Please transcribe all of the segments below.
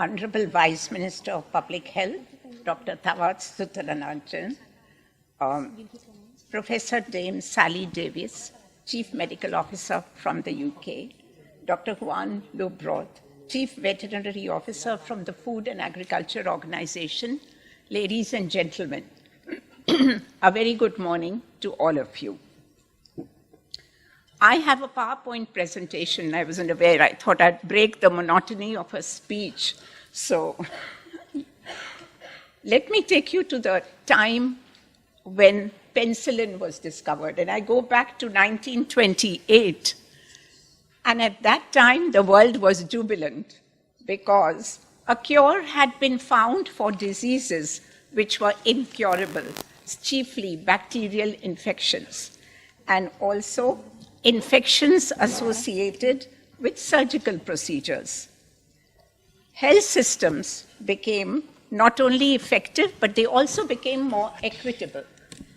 Honorable Vice Minister of Public Health, Dr. Thawat Sutharananjan, Professor Dame Sally Davis, Chief Medical Officer from the UK, Dr. Juan Lubroth, Chief Veterinary Officer from the Food and Agriculture Organization, ladies and gentlemen, a very good morning to all of you. I have a PowerPoint presentation. I wasn't aware. I thought I'd break the monotony of a speech. So let me take you to the time when penicillin was discovered. And I go back to 1928. And at that time, the world was jubilant because a cure had been found for diseases which were incurable, chiefly bacterial infections, and also infections associated with surgical procedures. Health systems became not only effective, but they also became more equitable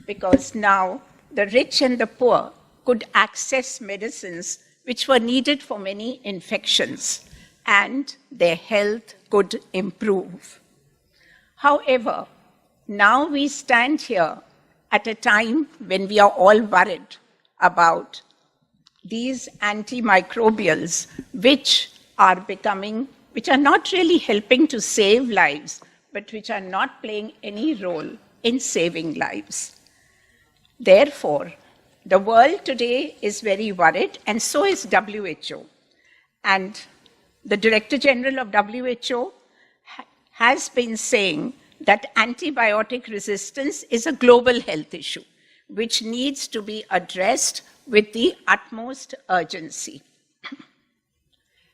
because now the rich and the poor could access medicines which were needed for many infections, and their health could improve. However, now we stand here at a time when we are all worried about these antimicrobials, which are not really helping to save lives, but which are not playing any role in saving lives. Therefore, the world today is very worried, and so is WHO. And the Director General of WHO has been saying that antibiotic resistance is a global health issue, which needs to be addressed with the utmost urgency.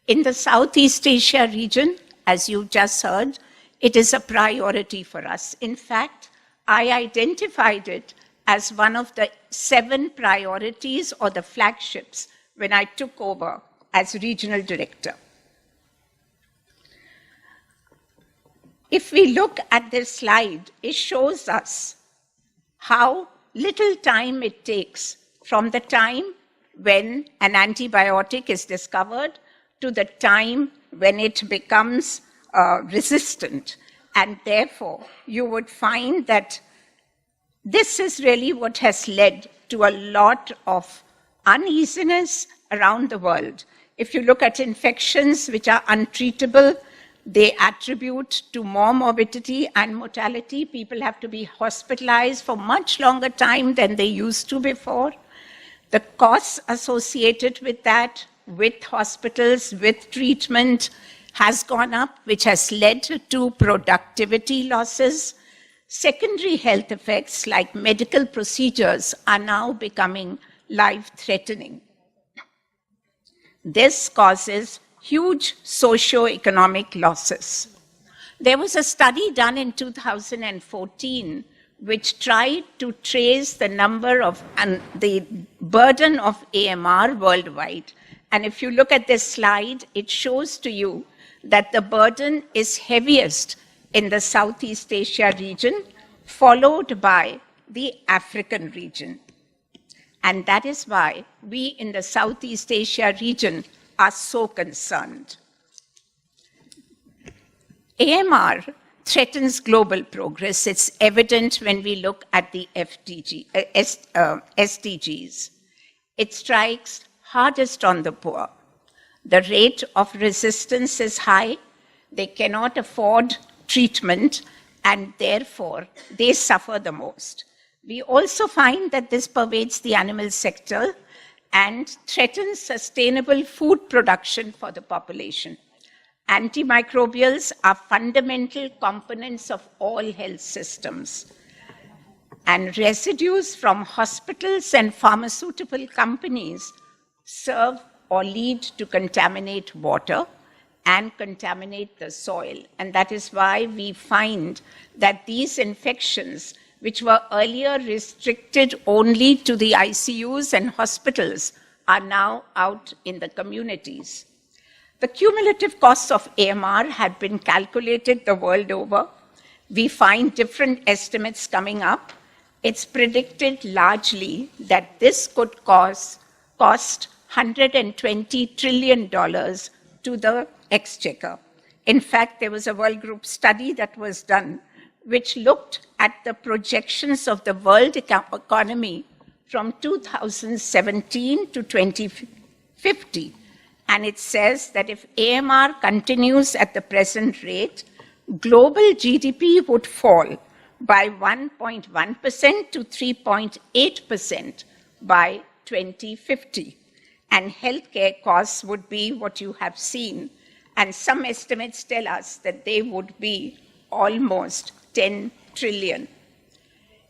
In the Southeast Asia region, as you just heard, it is a priority for us. In fact, I identified it as one of the 7 priorities or the flagships when I took over as regional director. If we look at this slide, it shows us how little time it takes from the time when an antibiotic is discovered to the time when it becomes resistant. And therefore, you would find that this is really what has led to a lot of uneasiness around the world. If you look at infections which are untreatable, they attribute to more morbidity and mortality. People have to be hospitalized for much longer time than they used to before. The costs associated with that, with hospitals, with treatment, has gone up, which has led to productivity losses. Secondary health effects like medical procedures are now becoming life-threatening. This causes huge socio-economic losses. There was a study done in 2014 which tried to trace the number of and the burden of AMR worldwide. And if you look at this slide, it shows to you that the burden is heaviest in the Southeast Asia region, followed by the African region. And that is why we in the Southeast Asia region are so concerned. AMR threatens global progress. It's evident when we look at the SDGs. It strikes hardest on the poor. The rate of resistance is high. They cannot afford treatment, and therefore they suffer the most. We also find that this pervades the animal sector and threatens sustainable food production for the population. Antimicrobials are fundamental components of all health systems. And residues from hospitals and pharmaceutical companies serve or lead to contaminate water and contaminate the soil. And that is why we find that these infections, which were earlier restricted only to the ICUs and hospitals, are now out in the communities. The cumulative costs of AMR have been calculated the world over. We find different estimates coming up. It's predicted largely that this could cost $120 trillion to the exchequer. In fact, there was a World Group study that was done which looked at the projections of the world economy from 2017 to 2050. And it says that if AMR continues at the present rate, global GDP would fall by 1.1% to 3.8% by 2050. And healthcare costs would be what you have seen. And some estimates tell us that they would be almost 10 trillion.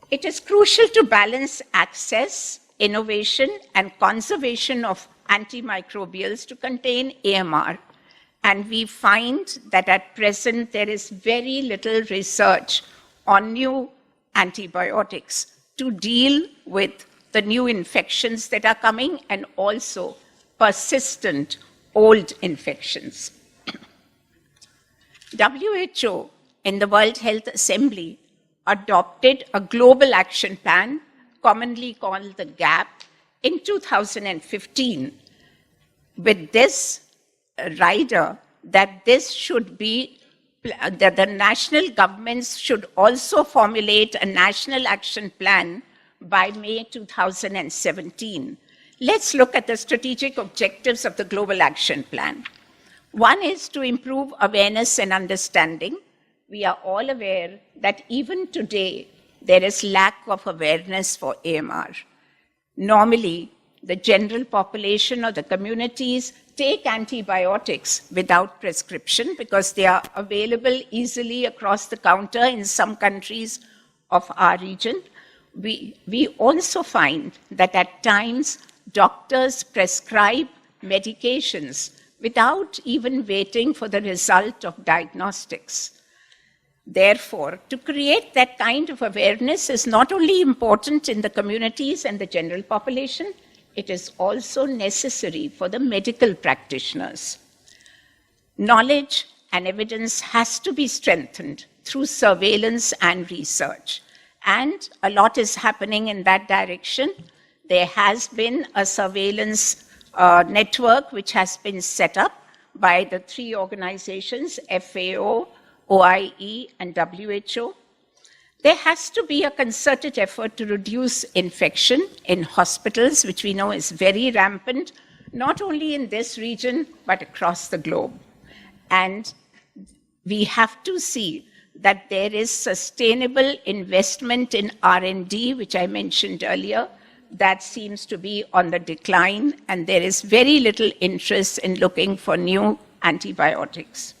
It is crucial to balance access, innovation, and conservation of antimicrobials to contain AMR. And we find that at present there is very little research on new antibiotics to deal with the new infections that are coming and also persistent old infections. WHO in the World Health Assembly adopted a global action plan, commonly called the GAP, in 2015, with this rider that this should be, that the national governments should also formulate a national action plan by May 2017. Let's look at the strategic objectives of the Global Action Plan. One is to improve awareness and understanding. We are all aware that even today, there is lack of awareness for AMR. Normally, the general population or the communities take antibiotics without prescription because they are available easily across the counter in some countries of our region. We also find that at times doctors prescribe medications without even waiting for the result of diagnostics. Therefore, to create that kind of awareness is not only important in the communities and the general population, it is also necessary for the medical practitioners. Knowledge and evidence has to be strengthened through surveillance and research. And a lot is happening in that direction. There has been a surveillance network which has been set up by the three organizations, FAO, OIE, and WHO. There has to be a concerted effort to reduce infection in hospitals, which we know is very rampant, not only in this region, but across the globe. And we have to see that there is sustainable investment in R&D, which I mentioned earlier, that seems to be on the decline, and there is very little interest in looking for new antibiotics.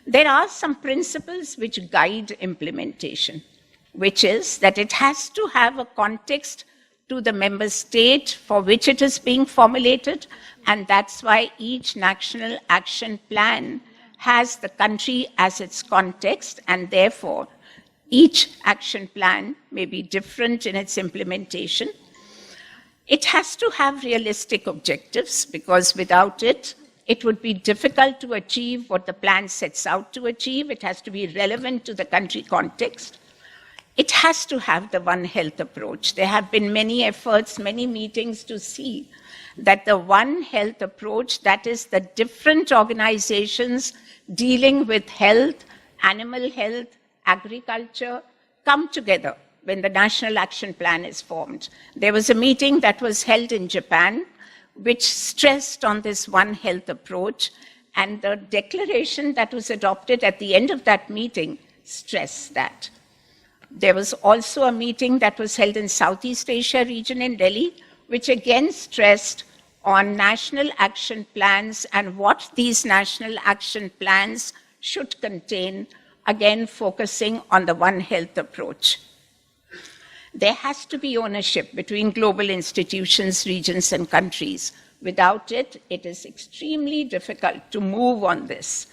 There are some principles which guide implementation, which is that it has to have a context to the member state for which it is being formulated, and that's why each national action plan has the country as its context, and therefore each action plan may be different in its implementation. It has to have realistic objectives, because without it, it would be difficult to achieve what the plan sets out to achieve. It has to be relevant to the country context. It has to have the One Health approach. There have been many efforts, many meetings to see that the One Health approach, that is the different organizations dealing with health, animal health, agriculture, come together when the National Action Plan is formed. There was a meeting that was held in Japan, which stressed on this One Health approach, and the declaration that was adopted at the end of that meeting stressed that. There was also a meeting that was held in Southeast Asia region in Delhi, which again stressed on national action plans and what these national action plans should contain, again focusing on the One Health approach. There has to be ownership between global institutions, regions, and countries. Without it, it is extremely difficult to move on this.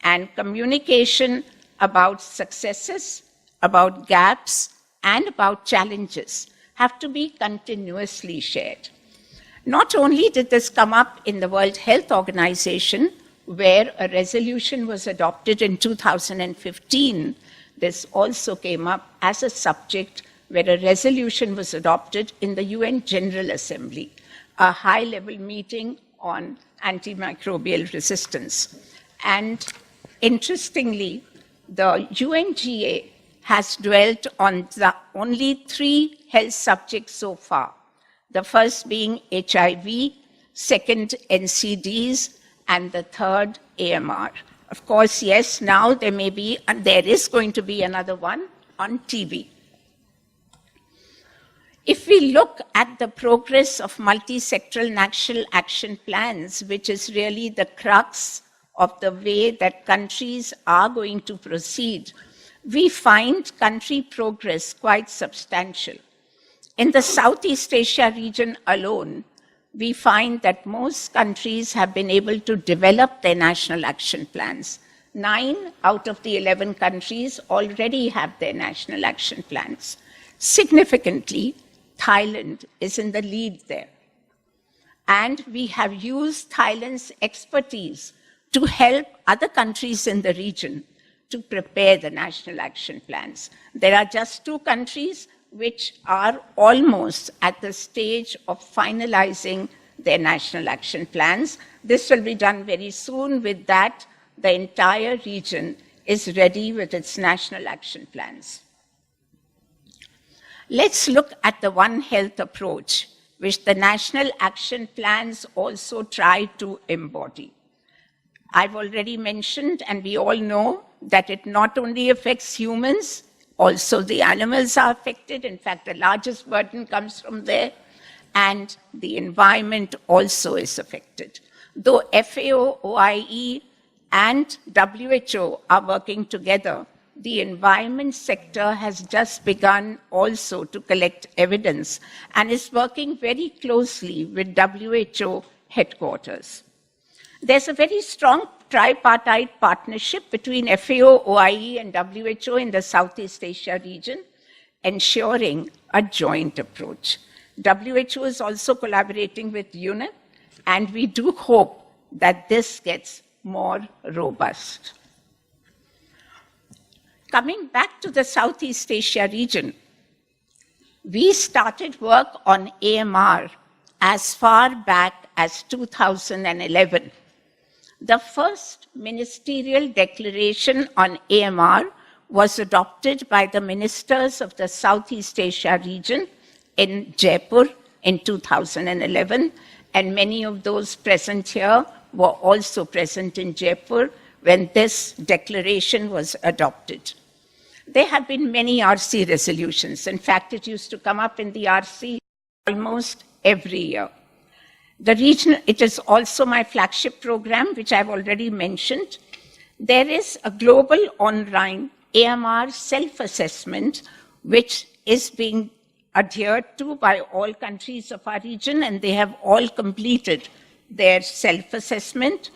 And communication about successes, about gaps, and about challenges have to be continuously shared. Not only did this come up in the World Health Organization, where a resolution was adopted in 2015, this also came up as a subject where a resolution was adopted in the UN General Assembly, a high-level meeting on antimicrobial resistance. And Interestingly, the UNGA has dwelt on only 3 health subjects so far. The first being HIV, second NCDs, and the third AMR. Of course, yes, now there may be, and there is going to be another one on TB. If we look at the progress of multi-sectoral national action plans, which is really the crux of the way that countries are going to proceed, we find country progress quite substantial. In the Southeast Asia region alone, we find that most countries have been able to develop their national action plans. 9 out of the 11 countries already have their national action plans. Significantly, Thailand is in the lead there. And we have used Thailand's expertise to help other countries in the region to prepare the national action plans. There are just 2 countries which are almost at the stage of finalizing their national action plans. This will be done very soon. With that, the entire region is ready with its national action plans. Let's look at the One Health approach, which the national action plans also try to embody. I've already mentioned, and we all know, that it not only affects humans, also the animals are affected. In fact, the largest burden comes from there, and the environment also is affected. Though FAO, OIE, and WHO are working together, the environment sector has just begun also to collect evidence and is working very closely with WHO headquarters. There's a very strong tripartite partnership between FAO, OIE, and WHO in the Southeast Asia region, ensuring a joint approach. WHO is also collaborating with UNEP, and we do hope that this gets more robust. Coming back to the Southeast Asia region, we started work on AMR as far back as 2011. The first ministerial declaration on AMR was adopted by the ministers of the Southeast Asia region in Jaipur in 2011, and many of those present here were also present in Jaipur when this declaration was adopted. There have been many RC resolutions. In fact, it used to come up in the RC almost every year. It is also my flagship program, which I've already mentioned. There is a global online AMR self-assessment, which is being adhered to by all countries of our region, and they have all completed their self-assessment.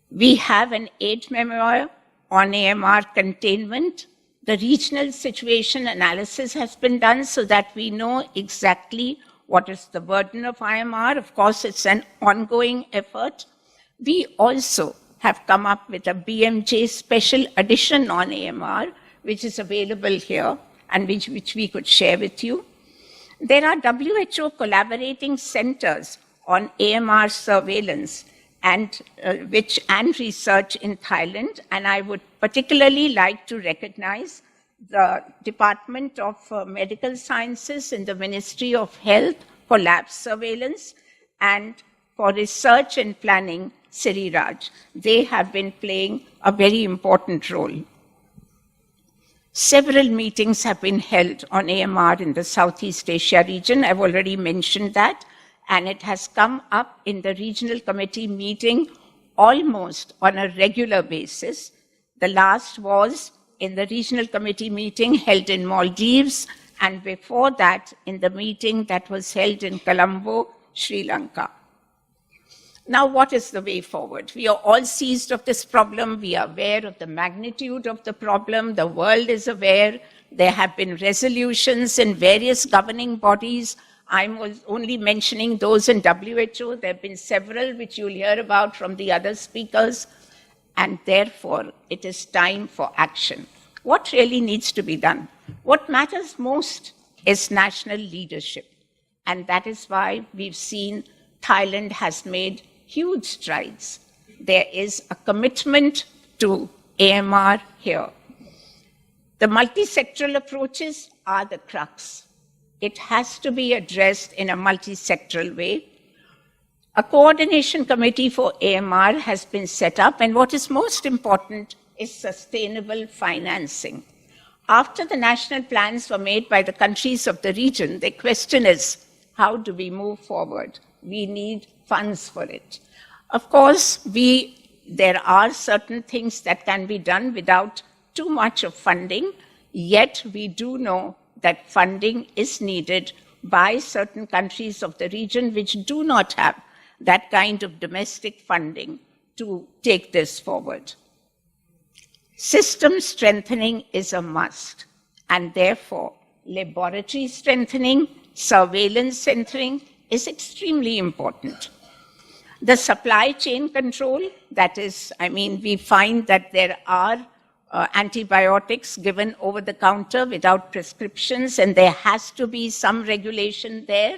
We have an aid memoir on AMR containment. The regional situation analysis has been done so that we know exactly what is the burden of AMR. Of course, it's an ongoing effort. We also have come up with a BMJ special edition on AMR, which is available here and which we could share with you. There are WHO collaborating centers on AMR surveillance and research in Thailand, and I would particularly like to recognize the Department of Medical Sciences in the Ministry of Health for lab surveillance, and for research and planning, Sri Raj. They have been playing a very important role. Several meetings have been held on AMR in the Southeast Asia region. I've already mentioned that, and it has come up in the regional committee meeting almost on a regular basis. The last was in the regional committee meeting held in Maldives, and before that in the meeting that was held in Colombo, Sri Lanka. Now, what is the way forward? We are all seized of this problem. We are aware of the magnitude of the problem. The world is aware. There have been resolutions in various governing bodies. I'm only mentioning those in WHO. There have been several which you'll hear about from the other speakers. And therefore, it is time for action. What really needs to be done? What matters most is national leadership. And that is why we've seen Thailand has made huge strides. There is a commitment to AMR here. The multi-sectoral approaches are the crux. It has to be addressed in a multi-sectoral way. A coordination committee for AMR has been set up, and what is most important is sustainable financing. After the national plans were made by the countries of the region, the question is, how do we move forward? We need funds for it. Of course, there are certain things that can be done without too much of funding, yet we do know that funding is needed by certain countries of the region which do not have that kind of domestic funding to take this forward. System strengthening is a must, and therefore laboratory strengthening, surveillance strengthening is extremely important. The supply chain control, that is, we find that there are antibiotics given over the counter without prescriptions, and there has to be some regulation there,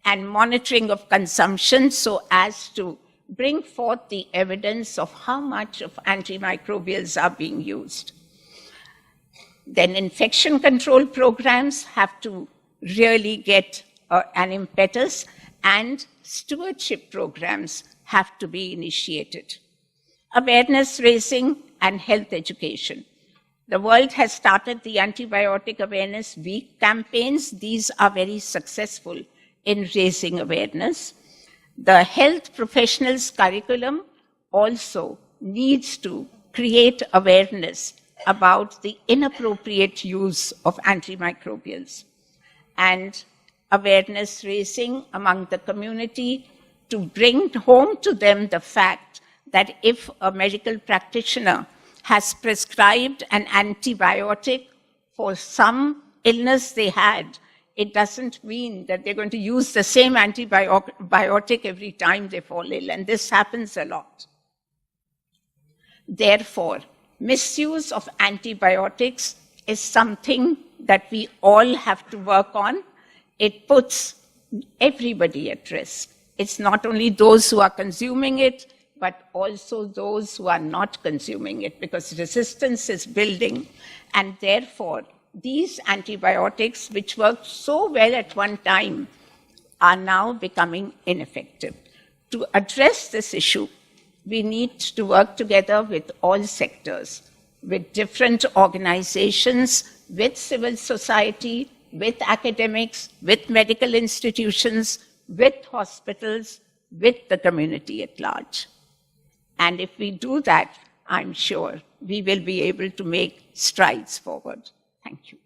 and monitoring of consumption so as to bring forth the evidence of how much of antimicrobials are being used. Then infection control programs have to really get an impetus, and stewardship programs have to be initiated. Awareness raising and health education. The world has started the Antibiotic Awareness Week campaigns. These are very successful in raising awareness. The health professionals curriculum also needs to create awareness about the inappropriate use of antimicrobials, and awareness raising among the community to bring home to them the fact that if a medical practitioner has prescribed an antibiotic for some illness they had, it doesn't mean that they're going to use the same antibiotic every time they fall ill, and this happens a lot. Therefore, misuse of antibiotics is something that we all have to work on. It puts everybody at risk. It's not only those who are consuming it, but also those who are not consuming it, because resistance is building, and therefore these antibiotics, which worked so well at one time, are now becoming ineffective. To address this issue, we need to work together with all sectors, with different organizations, with civil society, with academics, with medical institutions, with hospitals, with the community at large. And if we do that, I'm sure we will be able to make strides forward. Thank you.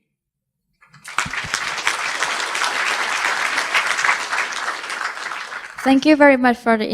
Thank you very much for the